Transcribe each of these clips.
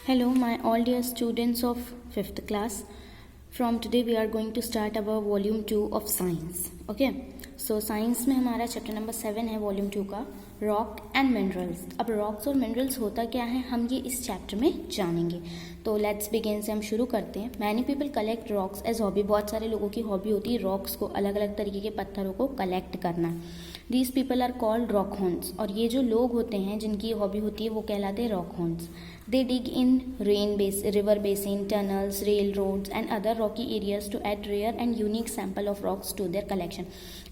Hello, my all dear students of 5th class. From today we are going to start our volume 2 of science. Okay, so science में हमारा chapter number 7 है volume 2 का, rock and minerals. अब rocks और minerals होता क्या है हम ये इस चैप्टर में जानेंगे. तो लेट्स बिगिन से हम शुरू करते हैं. Many people collect rocks as hobby. बहुत सारे लोगों की हॉबी होती है रॉक्स को, अलग अलग तरीके के पत्थरों को कलेक्ट करना. These people are called rock हॉर्न्स. और ये जो लोग होते हैं जिनकी हॉबी होती है वो कहलाते हैं rock horns. They dig in river basin, tunnels, railroads and other rocky areas to add rare and unique sample of rocks to their collection.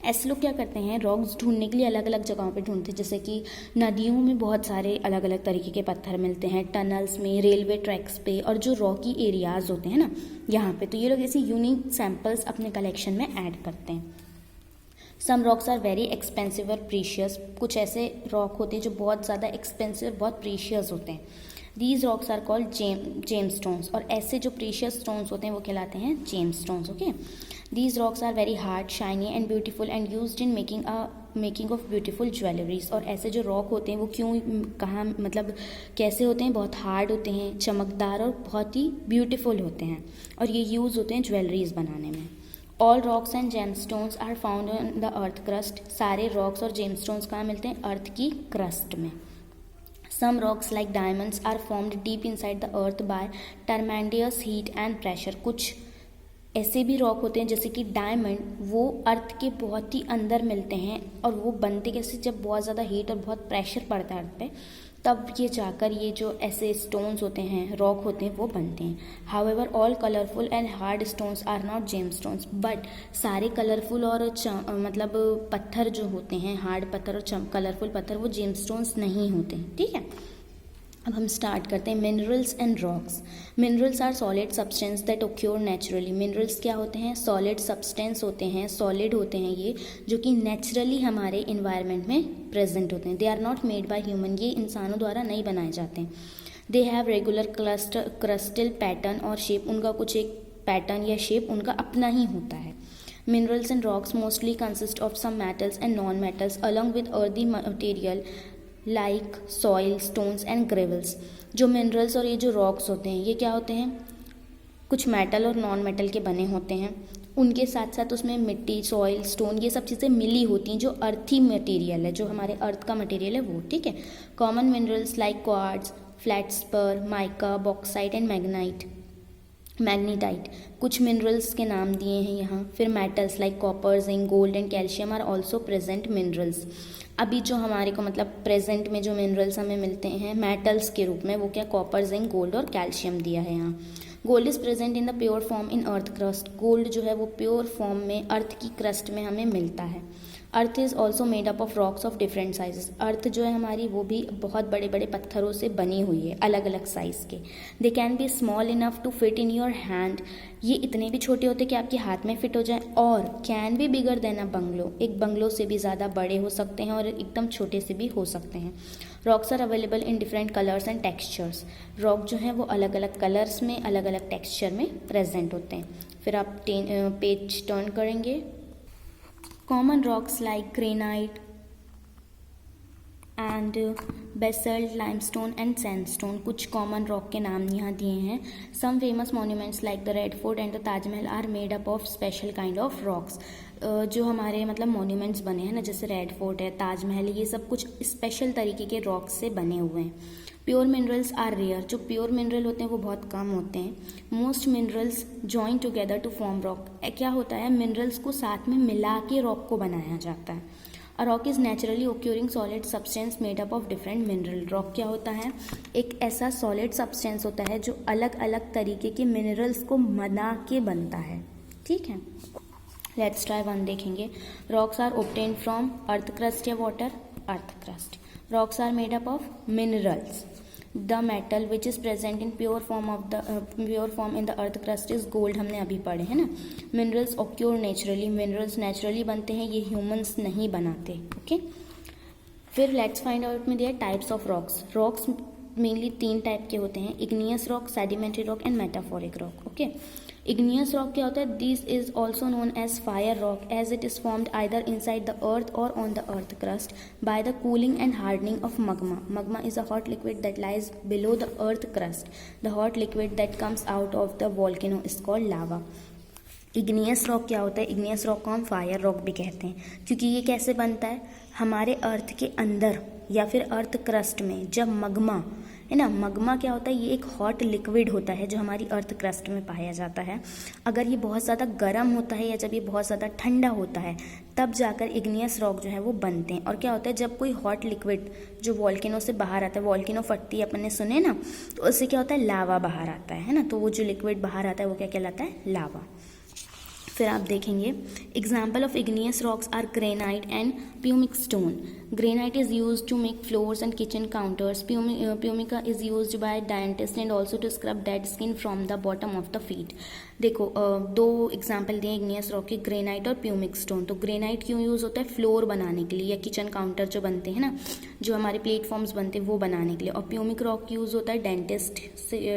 ऐसे लोग क्या करते हैं, रॉक्स ढूंढने के लिए अलग अलग जगहों पे ढूंढते हैं. जैसे कि नदियों में बहुत सारे अलग अलग तरीके के पत्थर मिलते हैं, टनल्स में, रेलवे ट्रैक्स पे, और जो रॉकी एरियाज होते हैं ना यहाँ पे, तो ये लोग ऐसे यूनिक सैम्पल्स अपने कलेक्शन में ऐड करते हैं. सम रॉक्स आर वेरी एक्सपेंसिव और प्रीशियस. कुछ ऐसे रॉक होते हैं जो बहुत ज़्यादा एक्सपेंसिव और बहुत प्रीशियस होते हैं. These rocks are called gem stones. और ऐसे जो प्रीशियस स्टोन्स होते हैं वो कहलाते हैं gem stones. Okay, these rocks are very hard, shiny and beautiful and used in making of beautiful jewelleries. और ऐसे जो रॉक होते हैं वो क्यों, कहाँ, मतलब कैसे होते हैं, बहुत हार्ड होते हैं, चमकदार और बहुत ही ब्यूटीफुल होते हैं, और ये यूज़ होते हैं ज्वेलरीज बनाने में. All rocks and gemstones are found in the earth crust. सारे रॉक्स और जेमस्टोन्स कहाँ मिलते हैं, अर्थ की क्रस्ट में. Some rocks like diamonds are formed deep inside the earth by tremendous heat and pressure. कुछ ऐसे भी रॉक होते हैं जैसे कि डायमंड, वो अर्थ के बहुत ही अंदर मिलते हैं, और वो बनते कैसे, जब बहुत ज़्यादा हीट और बहुत प्रेशर पड़ता है अर्थ पे, तब ये जाकर ये जो ऐसे स्टोन्स होते हैं, रॉक होते हैं, वो बनते हैं. However all colourful and hard stones are not gem stones. But सारे कलरफुल और मतलब पत्थर जो होते हैं, हार्ड पत्थर और कलरफुल पत्थर, वो जेम स्टोन्स नहीं होते हैं. ठीक है, अब हम स्टार्ट करते हैं. Minerals and rocks. Minerals are solid substance that occur naturally. Minerals क्या होते हैं, सॉलिड सब्सटेंस होते हैं, सॉलिड होते हैं ये, जो कि नेचुरली हमारे इन्वायरमेंट में प्रेजेंट होते हैं. They are not made by human. ये इंसानों द्वारा नहीं बनाए जाते हैं. They have regular crystal pattern और शेप. उनका कुछ एक पैटर्न या शेप उनका अपना ही होता है. Minerals and rocks mostly consist of some metals and non-metals along with earthy material like soil, stones and gravels. जो मिनरल्स और ये जो रॉक्स होते हैं ये क्या होते हैं, कुछ मेटल और नॉन मेटल के बने होते हैं. उनके साथ साथ उसमें मिट्टी, सॉइल, स्टोन, ये सब चीज़ें मिली होती हैं जो अर्थी मटेरियल है, जो हमारे अर्थ का मटेरियल है वो. ठीक है, common minerals like quartz, feldspar, mica, bauxite and magnetite. कुछ मिनरल्स के नाम दिए हैं यहाँ. फिर metals like copper, zinc, gold and calcium are also present minerals. अभी जो हमारे को मतलब प्रेजेंट में जो मिनरल्स हमें मिलते हैं मेटल्स के रूप में, वो क्या, कॉपर, जिंक, गोल्ड और कैल्शियम दिया है यहाँ. Gold is present in the pure form in earth crust. Gold जो है वो प्योर फॉर्म में अर्थ की क्रस्ट में हमें मिलता है. Earth is also made up of rocks of different sizes. Earth जो है हमारी वो भी बहुत बड़े बड़े पत्थरों से बनी हुई है, अलग अलग साइज़ के. They can be small enough to fit in your hand. ये इतने भी छोटे होते हैं कि आपके हाथ में फिट हो जाए. और can be bigger than a bungalow. एक बंगलो से भी ज़्यादा बड़े हो सकते हैं और एकदम छोटे से भी हो सकते हैं. Rocks are available in different colours and textures. Rock जो है वो अलग अलग कलर्स में, अलग अलग टेक्सचर में प्रेजेंट होते हैं. फिर आप पेज टर्न करेंगे. Common rocks like granite and basalt, limestone and sandstone. कुछ कॉमन रॉक के नाम यहाँ दिए हैं. Some famous monuments like the Red Fort and the Taj Mahal are made up of special kind of rocks. जो हमारे मतलब मॉन्यूमेंट्स बने हैं ना, जैसे रेड फोर्ट है, ताजमहल, ये सब कुछ स्पेशल तरीके के रॉक्स से बने हुए हैं. Pure minerals are rare. जो प्योर मिनरल होते हैं वो बहुत कम होते हैं. Most minerals join together to form rock. क्या होता है, मिनरल्स को साथ में मिला के रॉक को बनाया जाता है. A rock is naturally occurring solid substance made up of different mineral. Rock क्या होता है, एक ऐसा सॉलिड सब्सटेंस होता है जो अलग अलग तरीके के मिनरल्स को बना के बनता है. ठीक है, लेट्स ट्राई वन देखेंगे. Rocks are obtained from earth crust या water. Earth crust. Rocks are made up of minerals. The metal which is present in pure form in the earth crust is gold. हमने अभी पढ़े हैं ना. Minerals occur naturally. Minerals naturally बनते हैं, ये humans नहीं बनाते. ओके, फिर लेट्स फाइंड आउट में दिया types of rocks. Rocks mainly 3 type के होते हैं, igneous rock, sedimentary rock and metaphoric rock. Okay, igneous rock क्या होता है? This is also known as fire rock as it is formed either inside the earth और on the earth crust by the cooling and hardening of magma. Magma is a hot liquid that lies below the earth crust. The hot liquid that comes out of the volcano is called lava. Igneous rock क्या होता है? Igneous rock को हम fire rock भी कहते हैं, क्योंकि ये कैसे बनता है? हमारे अर्थ के अंदर या फिर अर्थ क्रस्ट में जब मगमा है ना, मगमा क्या होता है? ये एक हॉट लिक्विड होता है जो हमारी अर्थ क्रस्ट में पाया जाता है। अगर ये बहुत ज़्यादा गर्म होता है या जब ये बहुत ज़्यादा ठंडा होता है तब जाकर इग्नियस रॉक जो है वो बनते हैं। और क्या होता है? जब कोई हॉट लिक्विड जो वॉल्केनो से बाहर आता है, वॉल्केनो फटती है अपन ने सुने ना, तो उससे क्या होता है? लावा बाहर आता है ना, तो वो जो लिक्विड बाहर आता है वो क्या कहलाता है? लावा। फिर आप देखेंगे example of igneous rocks are granite and pumic stone. Granite is used to make floors and kitchen counters. Pumica is used by dentists and also to scrub dead skin from the bottom of the feet. देखो दो example दिए igneous rock के, granite और pumice stone. तो granite क्यों use होता है? Floor बनाने के लिए या किचन काउंटर जो बनते हैं ना, जो हमारे प्लेटफॉर्म्स बनते हैं वो बनाने के लिए। और प्यूमिक रॉक यूज़ होता है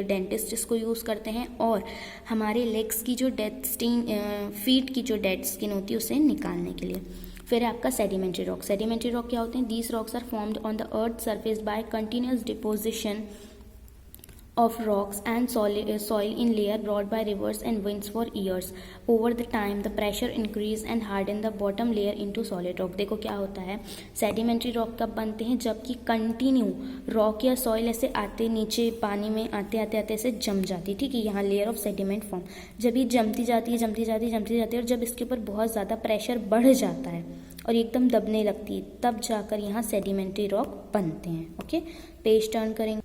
डेंटिस्ट इसको यूज़ करते हैं, और हमारे लेग्स की जो डेड स्किन, फीट की जो डेड स्किन होती है उसे निकालने के लिए। फिर आपका सेडिमेंट्री रॉक। सेडिमेंट्री रॉक क्या होते हैं? These rocks are formed on the earth surface by continuous deposition of rocks and soil in layer brought by rivers and winds for years. Over the time the pressure increase and harden the bottom layer into solid rock. देखो क्या होता है, sedimentary rock कब बनते हैं? जबकि continue rock या soil ऐसे आते नीचे पानी में आते आते आते ऐसे जम जाती, ठीक है, यहाँ लेयर ऑफ सेडिमेंट फॉर्म। जब ये जमती जाती है और जब इसके ऊपर बहुत ज़्यादा प्रेशर बढ़ जाता है और एकदम दबने लगती है, तब जाकर यहाँ सेडिमेंट्री रॉक बनते हैं। ओके, पेज टर्न करेंगे।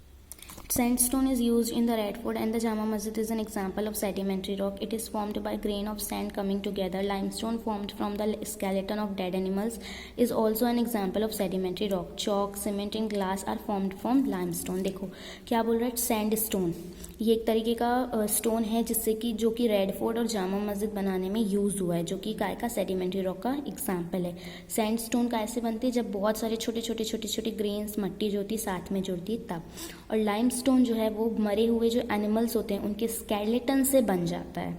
Sandstone is used in the Red Fort and the Jama Masjid is an example of sedimentary rock. It is formed by grain of sand coming together. Limestone formed from the skeleton of dead animals is also an example of sedimentary rock. Chalk, cement and glass are formed from limestone. देखो क्या बोल रहा है? Sandstone ये एक तरीके का stone है जिससे कि जो कि रेड फोर्ट और जामा मस्जिद बनाने में यूज़ हुआ है, जो कि काय का? सेडिमेंट्री रॉक का एग्जाम्पल है। सैंडस्टोन कैसे बनते हैं? जब बहुत सारे छोटे छोटे ग्रेन्स मट्टी जो होती है साथ में जुड़ती है तब। और लाइमस्टोन जो है वो मरे हुए जो एनिमल्स होते हैं उनके स्केलेटन से बन जाता है।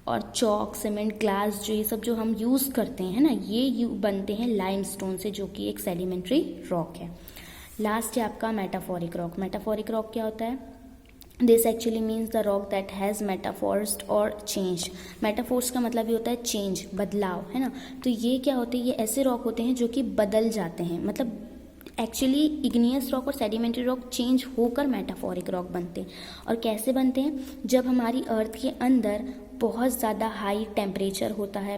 और चॉक, सीमेंट, ग्लास जो ये सब जो हम यूज़ करते हैं ना, ये बनते हैं लाइमस्टोन से, जो कि एक सेडिमेंट्री रॉक है। लास्ट है आपका मेटाफोरिक रॉक। मेटाफोरिक रॉक क्या होता है? This actually means the rock that has metamorphosed और चेंज। मेटाफोर्स का मतलब ये होता है चेंज, बदलाव, है ना। तो ये क्या होते हैं? ये ऐसे रॉक होते हैं जो कि बदल जाते हैं, मतलब एक्चुअली इग्नियस रॉक और सेडिमेंट्री रॉक चेंज होकर मेटाफोरिक रॉक बनते हैं। और कैसे बनते हैं? जब हमारी अर्थ के अंदर बहुत ज़्यादा हाई टेम्परेचर होता है,